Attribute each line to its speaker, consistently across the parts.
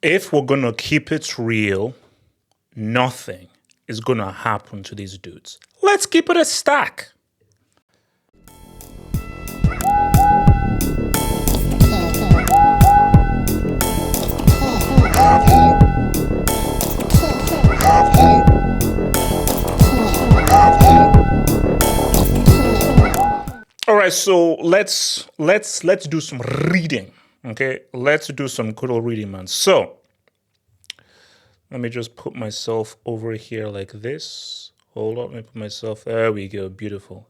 Speaker 1: If we're going to keep it real, nothing is going to happen to these dudes. Let's keep it a stack. All right, so let's do some reading. Okay, let's do some good old reading, man. So let me just put myself over here like this. Hold on, let me put myself. There we go, beautiful.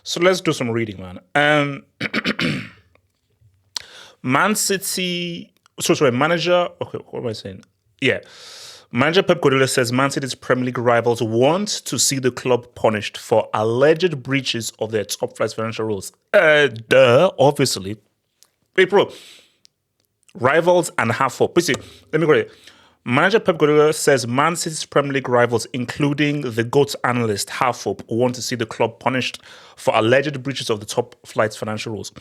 Speaker 1: So let's do some reading, man. Man City. Sorry, manager. Okay, what am I saying? Yeah. Manager Pep Guardiola says Man City's Premier League rivals want to see the club punished for alleged breaches of their top flight financial rules. Obviously. Hey, bro. Rivals and half up. See, let me go there. Manager Pep Guardiola says Man City's Premier League rivals, including the GOAT analyst Halfop, want to see the club punished for alleged breaches of the top flight financial rules.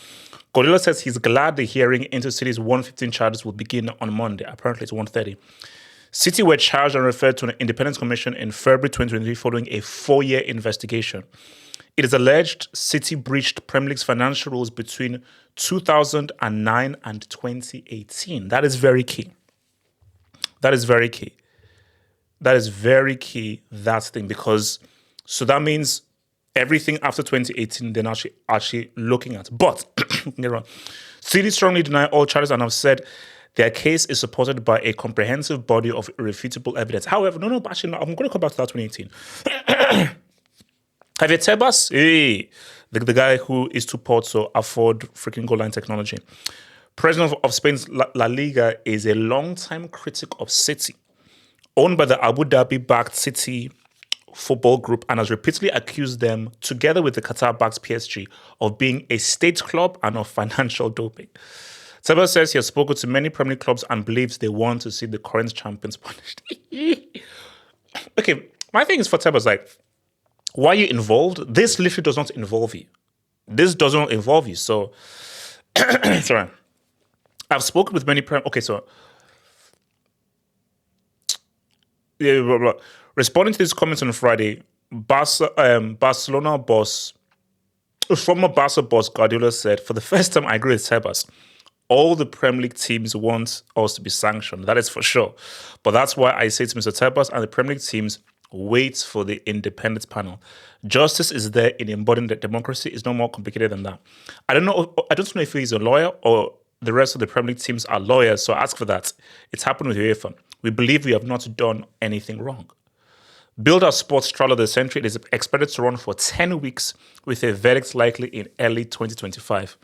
Speaker 1: Guardiola says he's glad the hearing into City's 115 charges will begin on Monday. Apparently, it's 1:30. City were charged and referred to an independent commission in February 2023 following a 4-year investigation. It is alleged City breached Premier League's financial rules between 2009 and 2018. That is very key. That is very key. That is very key, that thing, because so that means everything after 2018 they're not actually looking at. But, City strongly deny all charges and have said their case is supported by a comprehensive body of irrefutable evidence. However, but actually, no, I'm going to come back to that 2018. Javier Tebas, the guy who is too poor to afford freaking goal line technology. President of Spain's La Liga is a long-time critic of City, owned by the Abu Dhabi-backed City football group, and has repeatedly accused them, together with the Qatar-backed PSG, of being a state club and of financial doping. Tebas says he has spoken to many Premier League clubs and believes they want to see the current champions punished. Okay, my thing is for Tebas, like, why are you involved? This literally does not involve you. This does not involve you. So, sorry. I've spoken with many Okay, so yeah, blah, blah. Responding to these comments on Friday, Barcelona boss, former Barca boss Guardiola said, "For the first time, I agree with Tebas. All the Premier League teams want us to be sanctioned. That is for sure. But that's why I say to Mr. Tebas and the Premier League teams, wait for the independent panel. Justice is there in embodying that democracy. Is no more complicated than that." I don't know if he's a lawyer or the rest of the Premier League teams are lawyers, so ask for that. It's happened with UEFA. We believe we have not done anything wrong. Build Our Sports Trial of the Century. It is expected to run for 10 weeks with a verdict likely in early 2025.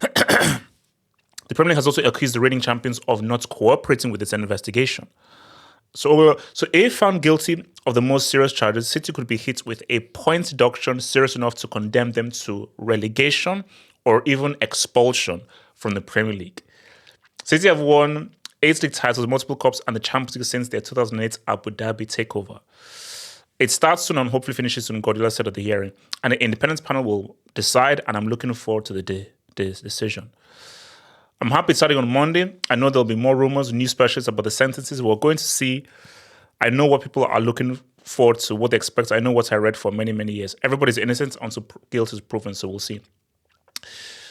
Speaker 1: The Premier League has also accused the reigning champions of not cooperating with its investigation. So if found guilty of the most serious charges, City could be hit with a point deduction serious enough to condemn them to relegation or even expulsion from the Premier League. City have won 8 league titles, multiple cups, and the Champions League since their 2008 Abu Dhabi takeover. It starts soon and hopefully finishes soon, Guardiola said at the hearing. And the independent panel will decide, and I'm looking forward to the decision. I'm happy it's starting on Monday. I know there'll be more rumors, news specials about the sentences. We're going to see. I know what people are looking forward to, what they expect. I know what I read for many, many years. Everybody's innocent until guilt is proven, so we'll see.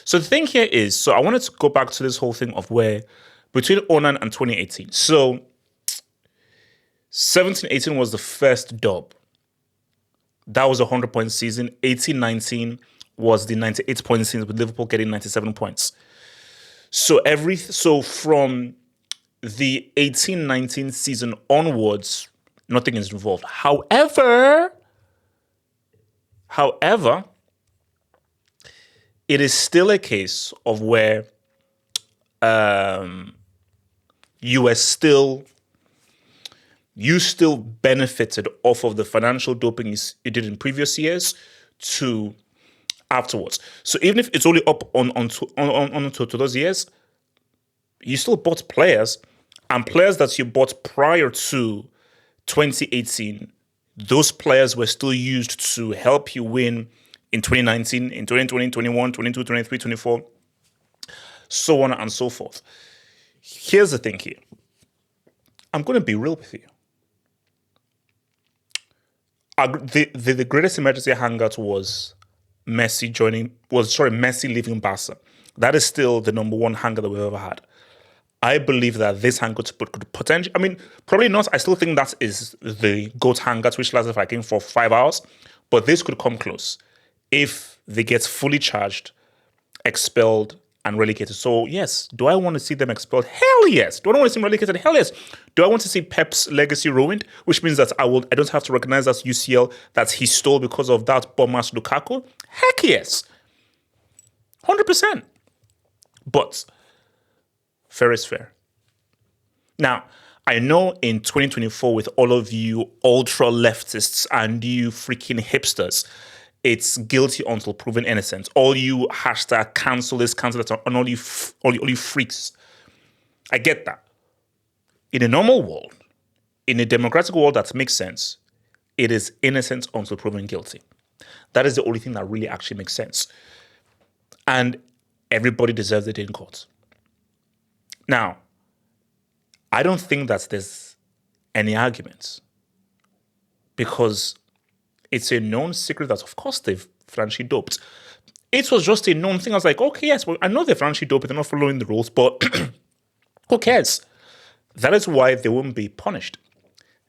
Speaker 1: So the thing here is, so I wanted to go back to this whole thing of where between 2009 and 2018. So 17-18 was the first dub. That was a 100-point season. 18-19 was the 98-point season with Liverpool getting 97 points. So from the 18-19 season onwards, nothing is involved. However, it is still a case of where you still benefited off of the financial doping you did in previous years to afterwards. So even if it's only up on to those years, you still bought players, and players that you bought prior to 2018, those players were still used to help you win in 2019, in 2020, 21, 22, 23, 24, so on and so forth. Here's the thing here. I'm going to be real with you. The greatest emergency hangout was Messi leaving Barca. That is still the number one hangout that we've ever had. I believe that this hangout could potentially, I mean, probably not. I still think that is the GOAT hangout, which lasted, I think, for 5 hours. But this could come close if they get fully charged, expelled, and relegated. So, yes, do I want to see them expelled? Hell yes. Do I want to see them relegated? Hell yes. Do I want to see Pep's legacy ruined? Which means that I don't have to recognize that UCL that he stole because of that bomb-ass Lukaku? Heck yes. 100%. But fair is fair. Now, I know in 2024, with all of you ultra leftists and you freaking hipsters, it's guilty until proven innocent. All you hashtag cancel this, cancel that, and all you freaks. I get that. In a normal world, in a democratic world that makes sense, it is innocent until proven guilty. That is the only thing that really actually makes sense. And everybody deserves it in court. Now, I don't think that there's any arguments, because it's a known secret that, of course, they've financially doped. It was just a known thing. I was like, okay, yes, well, I know they're financially doped, they're not following the rules, but who cares? That is why they won't be punished.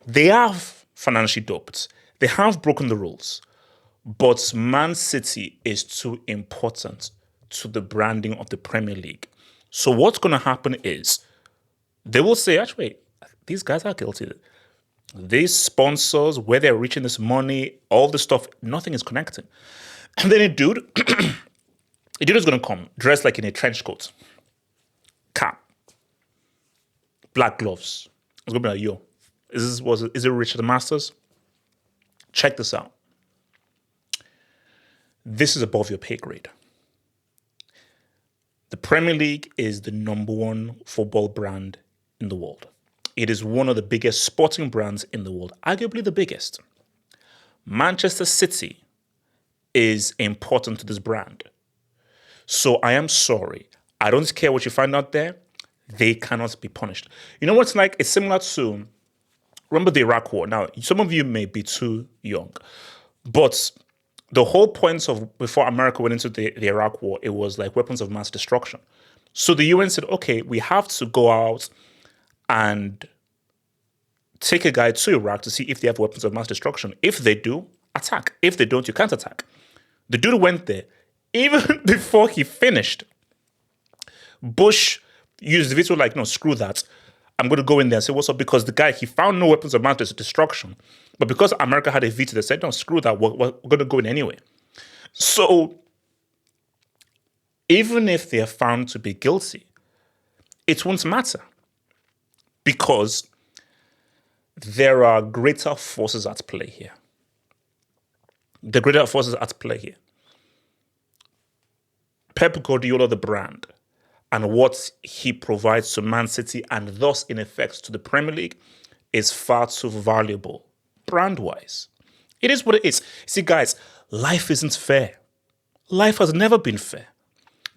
Speaker 1: They have financially doped. They have broken the rules. But Man City is too important to the branding of the Premier League. So what's going to happen is they will say, actually, these guys are guilty. These sponsors, where they're reaching this money, all this stuff, nothing is connecting. And then a dude is going to come dressed like in a trench coat, cap, black gloves. It's going to be like, yo, is it Richard Masters? Check this out. This is above your pay grade. The Premier League is the number one football brand in the world. It is one of the biggest sporting brands in the world, arguably the biggest. Manchester City is important to this brand. So I am sorry. I don't care what you find out there. They cannot be punished. You know what's like? It's similar to, remember the Iraq War. Now, some of you may be too young, but the whole point of, before America went into the Iraq War, it was like weapons of mass destruction. So the UN said, okay, we have to go out and take a guy to Iraq to see if they have weapons of mass destruction. If they do, attack. If they don't, you can't attack. The dude went there. Even before he finished, Bush used the veto like, no, screw that. I'm going to go in there and say, what's up? Because the guy, he found no weapons of mass destruction. But because America had a veto, they said, no, screw that. We're going to go in anyway. So even if they are found to be guilty, it won't matter, because there are greater forces at play here. The greater forces at play here. Pep Guardiola, the brand, and what he provides to Man City and thus, in effect, to the Premier League is far too valuable, brand-wise. It is what it is. See, guys, life isn't fair. Life has never been fair.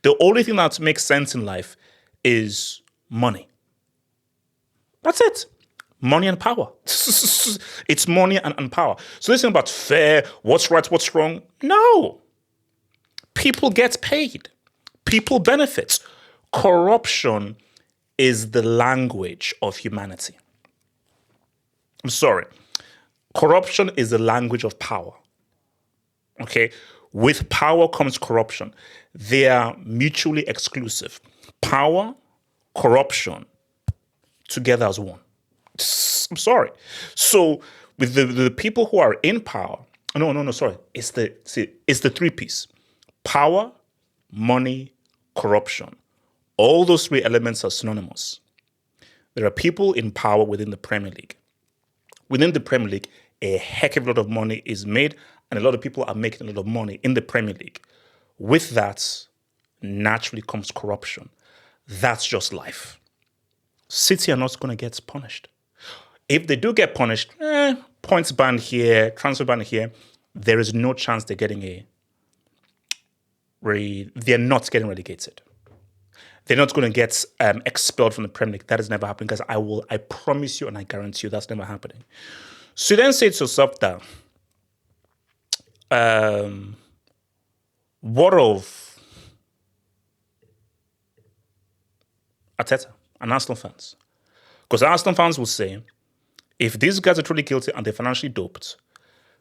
Speaker 1: The only thing that makes sense in life is money. That's it. Money and power. It's money and power. So this thing about fair, what's right, what's wrong? No. People get paid. People benefit. Corruption is the language of humanity. I'm sorry. Corruption is the language of power. Okay? With power comes corruption. They are mutually exclusive. Power, corruption, together as one. I'm sorry. So with the people who are in power, sorry. It's the three-piece. Power, money, corruption. All those three elements are synonymous. There are people in power within the Premier League. Within the Premier League, a heck of a lot of money is made, and a lot of people are making a lot of money in the Premier League. With that, naturally comes corruption. That's just life. City are not going to get punished. If they do get punished, points ban here, transfer ban here, there is no chance they're getting they're not getting relegated. they're not going to get expelled from the Premier League. That is never happening, because I promise you and I guarantee you that's never happening. So you then say to yourself that, what of Arteta and Arsenal fans? Because Arsenal fans will say, if these guys are truly guilty and they're financially doped,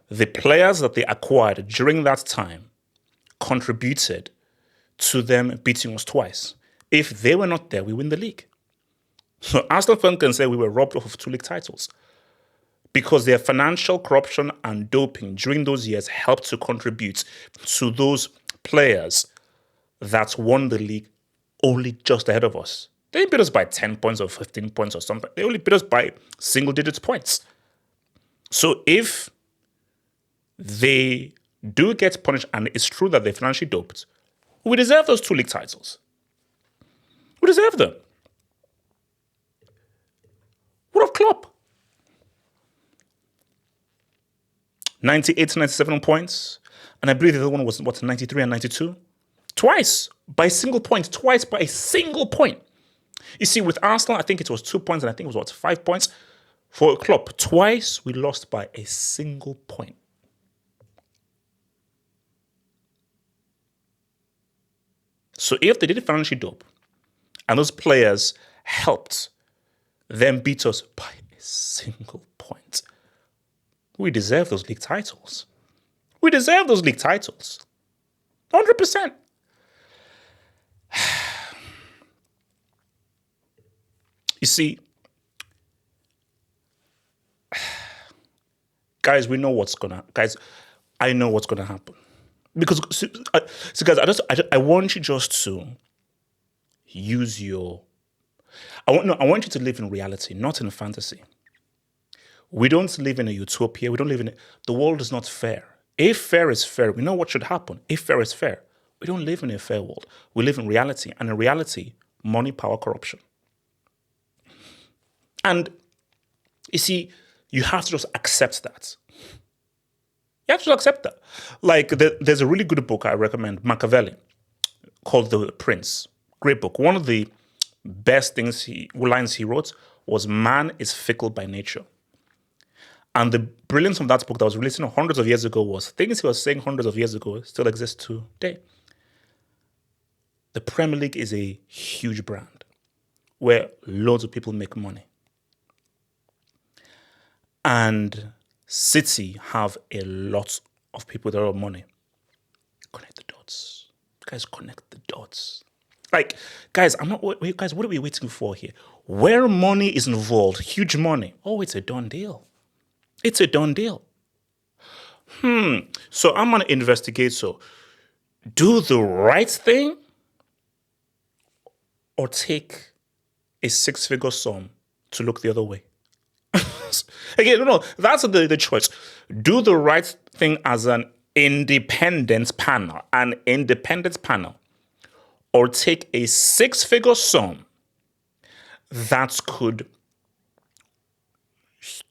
Speaker 1: the players that they acquired during that time contributed to them beating us twice. If they were not there, we win the league. So Arsenal fans can say we were robbed of 2 league titles because their financial corruption and doping during those years helped to contribute to those players that won the league only just ahead of us. They didn't beat us by 10 points or 15 points or something. They only beat us by single digits points. So if they do get punished and it's true that they're financially doped, we deserve those 2 league titles. We deserve them. What of Klopp? 98, 97 points. And I believe the other one was, 93 and 92? Twice by a single point. Twice by a single point. You see, with Arsenal, I think it was 2 points and I think it was, 5 points. For Klopp, twice we lost by a single point. So if they did financially dope, and those players helped them beat us by a single point, we deserve those league titles. We deserve those league titles. 100%. You see, guys, I know what's gonna happen. Because, guys, I want you just to use I want you to live in reality, not in fantasy. We don't live in a utopia. We don't live the world is not fair. If fair is fair, we know what should happen. If fair is fair, we don't live in a fair world. We live in reality. And in reality, money, power, corruption. And you see, you have to just accept that. You have to accept that. Like, there's a really good book I recommend, Machiavelli, called The Prince. Great book. One of the best lines he wrote was, man is fickle by nature. And the brilliance of that book that was released hundreds of years ago was things he was saying hundreds of years ago still exist today. The Premier League is a huge brand where loads of people make money. And City have a lot of people that have money. Connect the dots. Guys, connect the dots. Like, guys, guys, what are we waiting for here? Where money is involved, huge money. Oh, it's a done deal. It's a done deal. So I'm going to investigate. So do the right thing or take a 6-figure sum to look the other way. Again, no, that's the choice. Do the right thing as an independent panel, or take a 6-figure sum that could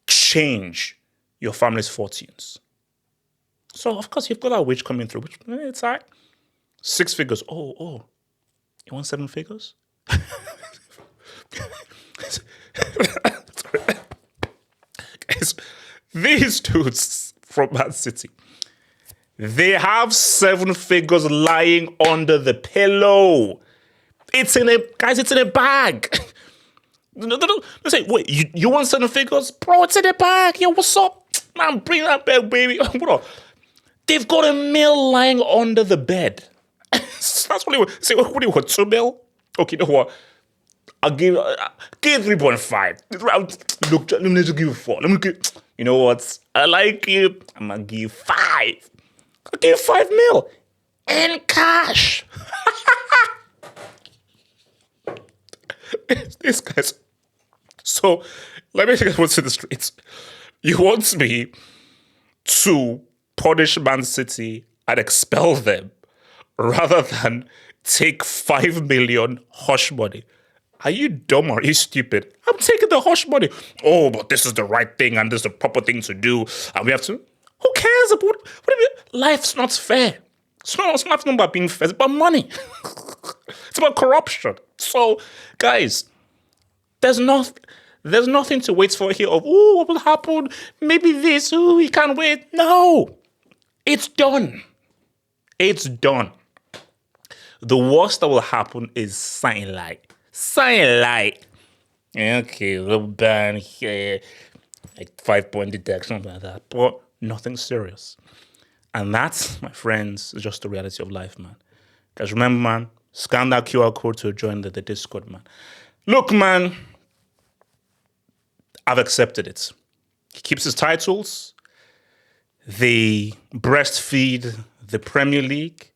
Speaker 1: change your family's fortunes. So, of course, you've got that wage coming through, which it's all right. 6 figures. Oh, you want 7 figures? Guys, these dudes from Man City, they have 7 figures lying under the pillow. It's in a bag. Don't say, wait, you want 7 figures? Bro, it's in a bag. Yo, what's up? Man, bring that bag, baby. What up? They've got $1 million lying under the bed. That's what they want. Say, what do you want, 2 million? Okay, you know what? I'll give 3.5. Look, let me just give you 4. You know what? I like you. I'm going to give 5. I'll give 5 million in cash. These guys. So, let me get what's in the streets. You want me to punish Man City and expel them rather than take 5 million hush money? Are you dumb or are you stupid? I'm taking the hush money. Oh, but this is the right thing and this is the proper thing to do. And we have to... Who cares about... Life's not fair. It's not about being fair. It's about money. It's about corruption. So, guys, there's nothing to wait for here of, oh, what will happen? Maybe this, oh, we can't wait. No, it's done. It's done. The worst that will happen is sign light. Okay, we'll ban here, like 5-point deduction, something like that. But nothing serious. And that, my friends, is just the reality of life, man. Because remember, man, scan that QR code to join the Discord, man. Look, man, I've accepted it. He keeps his titles. They breastfeed the Premier League.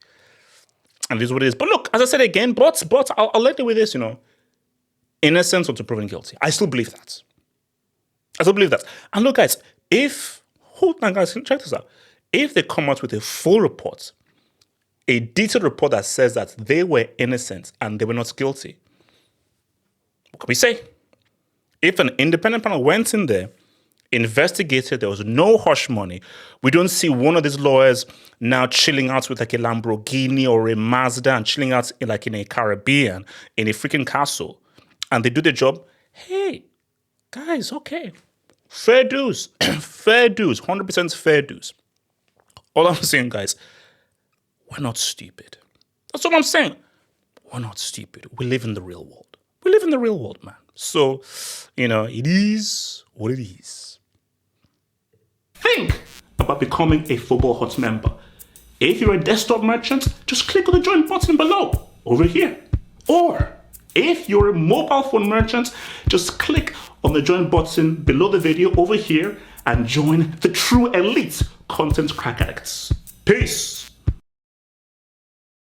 Speaker 1: And this is what it is. But look, as I said again, but I'll let you with this, innocence until proven guilty. I still believe that. And look, guys, hold on, guys, check this out. If they come out with a full report, a detailed report that says that they were innocent and they were not guilty, what can we say? If an independent panel went in there, investigated, there was no hush money, we don't see one of these lawyers now chilling out with like a Lamborghini or a Mazda and chilling out in a Caribbean in a freaking castle, and they do the job. Hey, guys, okay. Fair dues. Fair dues. 100% fair dues. All I'm saying, guys, we're not stupid. That's what I'm saying. We're not stupid. We live in the real world. We live in the real world, man. So, it is what it is. Think about becoming a Football Hut member. If you're a desktop merchant, just click on the join button below, over here. Or if you're a mobile phone merchant, just click on the join button below the video over here and join the true elite content crack addicts. Peace.